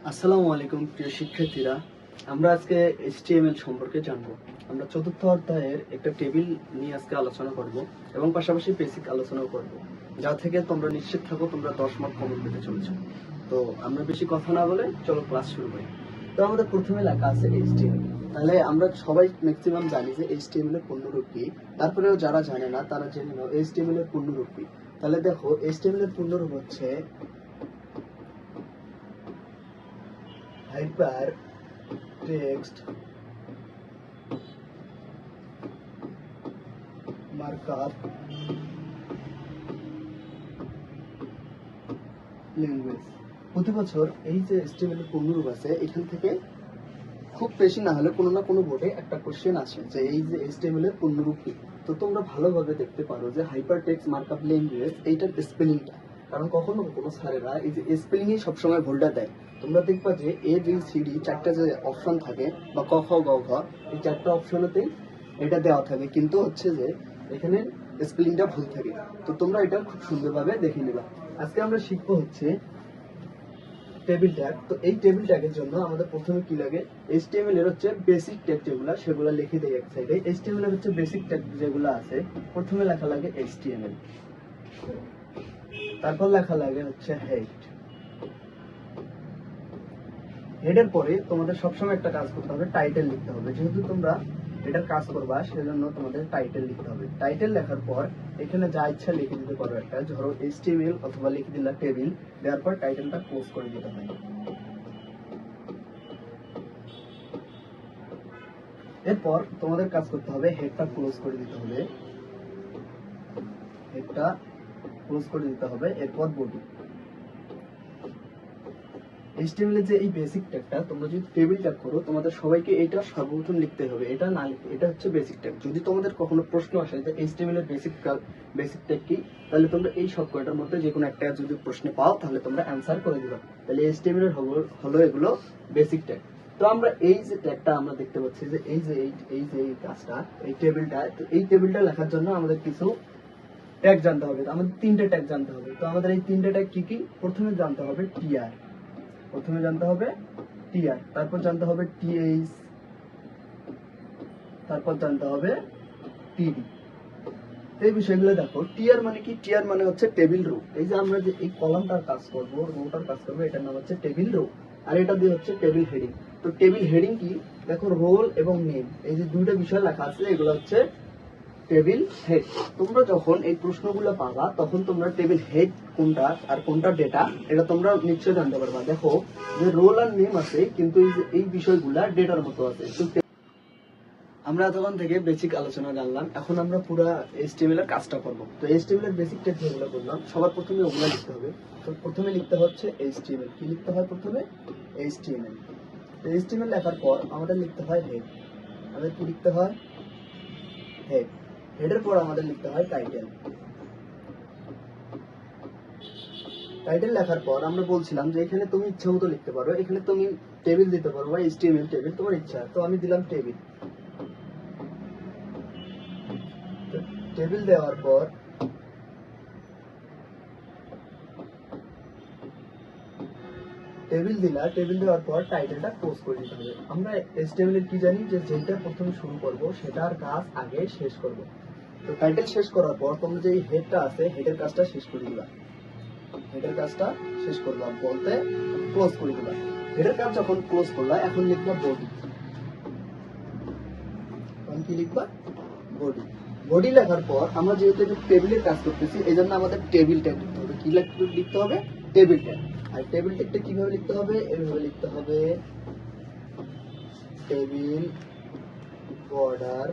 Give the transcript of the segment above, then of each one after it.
আসসালামু আলাইকুম প্রিয় শিক্ষার্থীরা। আমরা আজকে HTML সম্পর্কে জানবো। আমরা চতুর্থ অধ্যায়ের একটা টেবিল নিয়ে আজকে আলোচনা করব এবং পাশাপাশি বেসিক আলোচনাও করব, যা থেকে তোমরা নিশ্চিত থাকো তোমরা 10 মার্ক কমন পেতে চলেছো। তো আমরা বেশি কথা না বলে চলো ক্লাস শুরু করি। তো আমাদের প্রথমে লেখা আছে HTML। তাহলে আমরা সবাই ম্যাক্সিমাম জানি যে HTML এর পূর্ণরূপ কি। তারপরেও যারা জানে না তারা জেনে নাও HTML এর পূর্ণরূপ কি। তাহলে দেখো HTML এর পূর্ণরূপ হচ্ছে হাইপার টেক্সট মার্কআপ ল্যাঙ্গুয়েজ। প্রতি বছর এই যে HTML এর পূর্ণরূপ আছে, এখান থেকে খুব বেশি না হলে কোনো না কোনো বোর্ডে একটা কোশ্চেন আসে যে এই যে HTML এর পূর্ণরূপ কি। তো তোমরা ভালোভাবে দেখতে পারো যে হাইপার টেক্সট মার্কআপ ল্যাঙ্গুয়েজ এইটার স্পেলিংটা, কারণ কখনো কখনো স্যারেরা এই যে স্পেলিংই সবসময় ভুলটা দেয়। তোমরা দেখবা যে ABCD চারটা যে অপশন থাকে বা ক খ গ ঘ, এই চারটা অপশনেতেই এটা দেওয়া থাকে, কিন্তু হচ্ছে যে এখানে স্পেলিংটা ভুল থাকে। তো তোমরা এটা খুব সুন্দরভাবে দেখে নিবা। আজকে আমরা শিখবো হচ্ছে টেবিল ট্যাগ। তো এই টেবিল ট্যাগের জন্য আমাদের প্রথমে কি লাগে, HTML এর হচ্ছে বেসিক ট্যাগ যেগুলো সেগুলো লিখে দেই এক সাইডে। HTML এর হচ্ছে বেসিক ট্যাগ যেগুলো আছে, প্রথমে লেখা লাগে HTML, তারপর লেখা লাগে হচ্ছে হেড। হেডের পরে তোমাদের সবসময় একটা কাজ করতে হবে, টাইটেল লিখতে হবে। যেহেতু তোমরা এটার কাজ করবা সেজন্য তোমাদের টাইটেল লিখতে হবে। টাইটেল লেখার পর এখানে যা ইচ্ছা লিখে দিতে পারো, একটা ধরো HTML অথবা লিখে দিলা টেবিল, দেওয়ার পর টাইটেলটা ক্লোজ করে দিতে হবে। এরপর তোমাদের কাজ করতে হবে হেডটা ক্লোজ করে দিতে হবে, হেডটা ক্লোজ করে দিতে হবে। এরপর বডি। HTML এর যে এই বেসিক ট্যাগটা তোমরা যদি টেবিল ট্যাগ করো, তোমাদের সবাইকে এটা সর্বপ্রথম লিখতে হবে, এটা না লিখে এটা হচ্ছে বেসিক ট্যাগ। যদি তোমাদের কখনো প্রশ্ন আসে যে HTML এর বেসিক ট্যাগ কি, তাহলে তোমরা এই সব কয়টার মধ্যে যে কোনো একটা যদি প্রশ্ন পাও তাহলে তোমরা অ্যানসার করে দিবা। তাহলে HTML এর হলো এগুলো বেসিক ট্যাগ। তো আমরা এই যে ট্যাগটা আমরা দেখতে পাচ্ছি যে এই কাজটা, এই টেবিলটা, তো এই টেবিলটা লেখার জন্য আমাদের কিছু ট্যাগ জানতে হবে। আমাদের তিনটে ট্যাগ জানতে হবে। তো আমাদের এই তিনটে ট্যাগ কি কি? প্রথমে জানতে হবে টিআর, প্রথমে জানতে হবে টিআর, তারপর জানতে হবে টিএইচ, তারপর জানতে হবে টিডি। এই বিষয়গুলো দেখো। টিআর মানে কি? টিআর মানে হচ্ছে টেবিল রো। এই যে আমরা যে এই কলামটার কাজ করব, রোটার কাজ করব, এটার নাম হচ্ছে টেবিল রো। আর এটা দিয়ে হচ্ছে টেবিল হেডিং। তো টেবিল হেডিং কি? দেখো রোল এবং নেম, এই যে দুইটা বিষয় লেখা আছে, এগুলো হচ্ছে টেবিল হেড। তোমরা যখন এই প্রশ্নগুলো পাবা তখন তোমরা টেবিল হেড কোনটা আর কোনটা ডেটা, এটা তোমরা নিশ্চয়ই জানতে পারবা। দেখো যে রোল আর নেম আছে, কিন্তু এই বিষয়গুলা ডেটার মতো আছে। আমরা এতক্ষণ থেকে বেসিক আলোচনা জানলাম, এখন আমরা পুরো HTML এর কাজটা করব। তো HTML এর বেসিক টেক যেগুলো বললাম, সবার প্রথমে ওগুলো লিখতে হবে। তো প্রথমে লিখতে হচ্ছে HTML। কি লিখতে হয় প্রথমে? HTML। তো HTML লেখার পর আমাদের লিখতে হয় হেড। আমাদের কি লিখতে হয়? হেড। হেডের পর আমাদের লিখতে হয় টাইটেল। টাইটেল লেখার পর আমরা বলছিলাম যে এখানে তুমি ইচ্ছা মতো লিখতে পারো, এখানে তুমি টেবিল দিতে পারো বা HTML টেবিল, তোমার ইচ্ছা। তো আমি দিলাম টেবিল। টেবিল দেওয়ার পর টেবিল দিলা, টেবিল দেওয়ার পর টাইটেলটা ক্লোজ করে দিতে হবে। আমরা HTML এর কি জানি যে যেটা প্রথমে শুরু করব সেটার কাজ আগে শেষ করব। তো টাইটেল শেষ করার পর তোমরা যে হেডটা আছে, হেডের কাজটা শেষ করে দিবা। হেডের কাজটা শেষ করবা বলতে ক্লোজ করে দিবা। হেডের কাজ যখন ক্লোজ করলা, এখন লিখবা বডি। এখন কি লিখবা? বডি। বডি লেখার পর আমরা যেহেতু টেবিলের কাজ করতেছি, এই জন্য আমাদের টেবিল ট্যাগ লিখতে হবে। কি লিখতে হবে? Table tag. আর টেবিল ট্যাগটা কিভাবে লিখতে হবে? এইভাবে লিখতে হবে, টেবিল বর্ডার।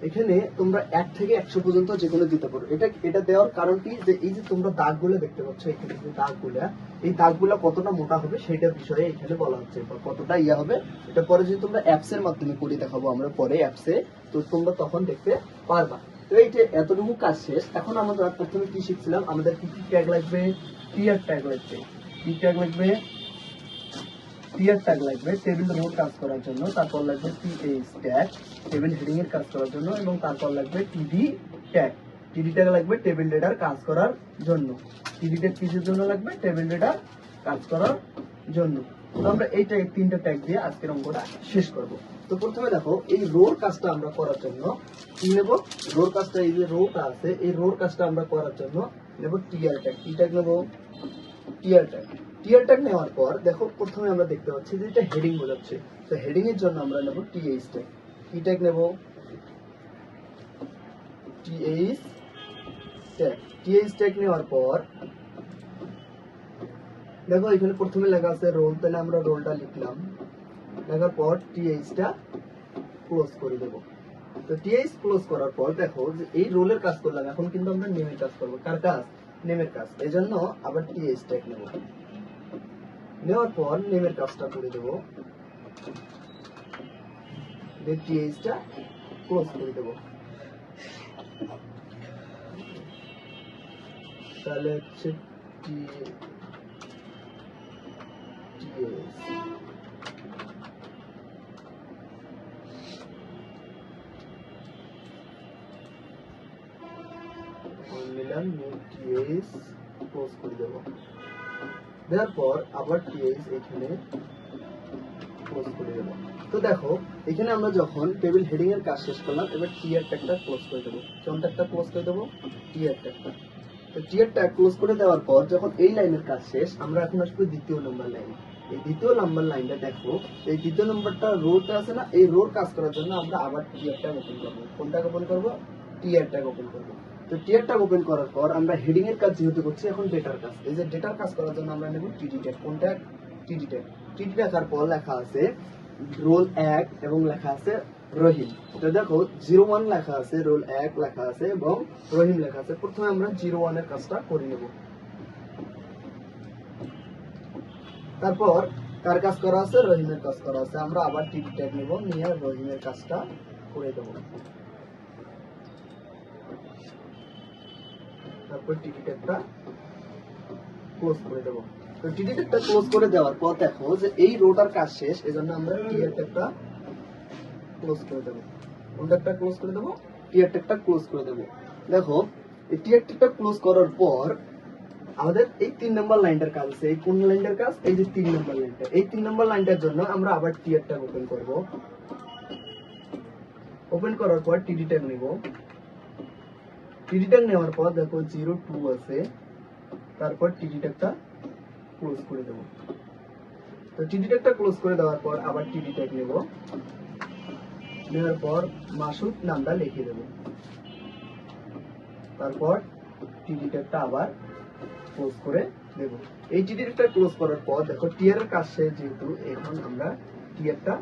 এখানে তোমরা 1 থেকে 100 পর্যন্ত যে কোনো দিতে পারো। এটা দেওয়ার কারণ কি, যে এই যে তোমরা দাগগুলো দেখতে পাচ্ছ, এখানে যে দাগগুলা, এই দাগগুলা কতটা মোটা হবে সেটার বিষয়ে এখানে বলা হচ্ছে, বা কতটা ইয়া হবে। এটা পরে যদি তোমরা অ্যাপস এর মাধ্যমে করে দেখাবো আমরা পরে অ্যাপসে, তো তোমরা তখন দেখতে পারবা। তো এই যে এতটুকু কাজ শেষ। এখন আমরা প্রথমে কি শিখছিলাম? আমাদের কি কি ট্যাগ লাগবে? টিআর ট্যাগ লাগবে। কি ট্যাগ লাগবে? টিআর ট্যাগ লাগবে টেবিল রো কাজ করার জন্য, তারপর লাগবে টিএইচ ট্যাগ টেবিল হেডিং এর কাজ করার জন্য, এবং তারপর লাগবে টিডি ট্যাগ টিডি ট্যাগ লাগবে টেবিল ডেটার কাজ করার জন্য। টিডি ট্যাগ কিসের জন্য লাগবে? টেবিল ডেটার কাজ করার জন্য। তো আমরা এই তিনটা ট্যাগ দিয়ে আজকের অঙ্কটা শেষ করব। তো প্রথমে দেখো, এই রোর কাজটা আমরা করার জন্য কি নেব? রোর কাজটা, এই যে রোটা আছে, এই রোর কাজটা আমরা করার জন্য নেব টিআর ট্যাগ। কি ট্যাগ নেব? TR tag. টিআর ট্যাগ নেওয়ার পর দেখো, প্রথমে আমরা দেখতে পাচ্ছি যে এটা হেডিং বোঝাচ্ছে। তো হেডিং এর জন্য আমরা নেব টিএইচ ট্যাগ। কি ট্যাগ নেব? TH tag. টিএইচ ট্যাগ নেওয়ার পর দেখো, এখানে প্রথমে লেখা আছে রোল, তাহলে আমরা রোলটা লিখলাম। লেখার পর টিএইচটা ক্লোজ করে দেব। তো টিএইচ ক্লোজ করার পর দেখো যে এই রোলের কাজ করলাম, এখন কিন্তু আমরা নেমের কাজ করব। কার কাজ? নেমের কাজ। এজন্য আবার টিএইচ ট্যাগ নেব। নেওয়ার পর নেমের কাজটা করে দেব, টিএইচটা ক্লোজ করে দেব। তাহলে হচ্ছে ক্লোজ করে দেব। দেওয়ার পর আবার টিএইচ এখানে ক্লোজ করে দেব। তো দেখো, এখানে আমরা যখন টেবিল হেডিং এর কাজ শেষ করলাম, এবার টিআর ট্যাগটা ক্লোজ করে দেব। কোন ট্যাগটা ক্লোজ করে দেব? টিআর ট্যাগটা। তো টিআর ট্যাগ ক্লোজ করে দেওয়ার পর যখন এই লাইনের কাজ শেষ, আমরা এখন আসবো দ্বিতীয় নম্বর লাইন। এই দ্বিতীয় নম্বর লাইনটা দেখো, এই দ্বিতীয় নম্বরটা রোটা আছে না, এই রোর কাজ করার জন্য আমরা আবার টিআর ট্যাগ ওপেন করবো। কোনটা ওপেন করব? টিআর ট্যাগ ওপেন করব। তো টিআর ট্যাগ ওপেন করার পর আমরা হেডিং এর কাজ যেহেতু করছি, এখন ডেটার কাজ। এই যে ডেটার কাজ করার জন্য আমরা নেব টিডি ট্যাগ। কোন ট্যাগ? টিডি ট্যাগ। টিডি লেখার পর লেখা আছে রোল 1 এবং লেখা আছে রহিম। তো দেখো 01 লেখা আছে, রোল 1 লেখা আছে এবং রহিম লেখা আছে। প্রথমে আমরা 01 এর কাজটা করে নেব। তারপর কার কাজ করা আছে? রহিমের কাজ করা আছে। আমরা আবার টিডি ট্যাগ নেব, নিয়ে রহিমের কাজটা করে দেব। তারপর টিডি ট্যাগটা ক্লোজ করে দেব। তো টিডি ট্যাগটা ক্লোজ করে দেওয়ার পর দেখো যে এই রোটার কাজ শেষ, এজন্য আমরা টিআর ট্যাগটা ক্লোজ করে দেব। কোন ট্যাগটা ক্লোজ করে দেব? টিআর ট্যাগটা ক্লোজ করে দেব। দেখো, এই টিআর ট্যাগটা ক্লোজ করার পর আমাদের এই 3 নম্বর লাইনটার কাজ আছে। এই কোন লাইনটার কাজ? এই যে 3 নম্বর লাইনটা। এই 3 নম্বর লাইনটার জন্য আমরা আবার টিআর ট্যাগ ওপেন করব। ওপেন করার পর টিডি ট্যাগ নেব। টিডি ট্যাগ নেওয়ার পর দেখো 02 আছে, তারপর টিডি ট্যাগটা ক্লোজ করে দেব। তো টিডি ট্যাগটা ক্লোজ করে দেওয়ার পর আবার টিডি ট্যাগ নেব। নেওয়ার পর মাসুদ নামটা লিখে দেব। তারপর টিডি ট্যাগটা আবার ক্লোজ করে দেব। এই টিডি ট্যাগটা ক্লোজ করার পর দেখো টিআর এর কাজ শেষ, যেহেতু এখন আমরা টিআরটা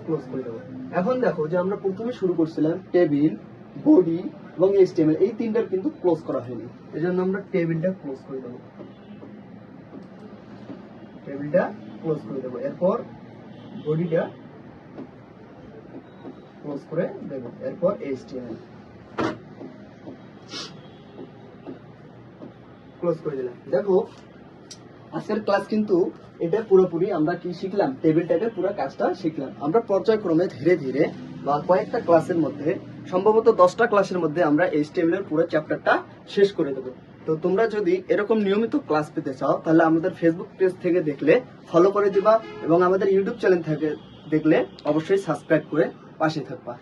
ক্লোজ করে দেব। এখন দেখো যে আমরা প্রথমে শুরু করছিলাম টেবিল, বডি এবং এইচটিএমএল, এই তিনটার কিন্তু ক্লোজ করা হয়নি। এজন্য আমরা টেবিলটা ক্লোজ করে দেব। টেবিলটা ক্লোজ করে দেব। এরপর বডিটা ক্লোজ করে দেব। এরপর এইচটিএমএল ক্লোজ করে দিলাম। দেখো, আজকের ক্লাস কিন্তু এটা পুরোপুরি আমরা কি শিখলাম? টেবিল ট্যাগের পুরো কাজটা শিখলাম। আমরা পর্যায়ক্রমে ধীরে ধীরে বা কয়েকটা ক্লাসের মধ্যে, সম্ভবত 10টা ক্লাসের মধ্যে আমরা এইচটিএমএল এর পুরো চ্যাপ্টারটা শেষ করে দেব। তো তোমরা যদি এরকম নিয়মিত ক্লাস পেতে চাও, তাহলে আমাদের ফেসবুক পেজ থেকে দেখলে ফলো করে দিবা এবং আমাদের ইউটিউব চ্যানেল থেকে দেখলে অবশ্যই সাবস্ক্রাইব করে পাশে থাকবা।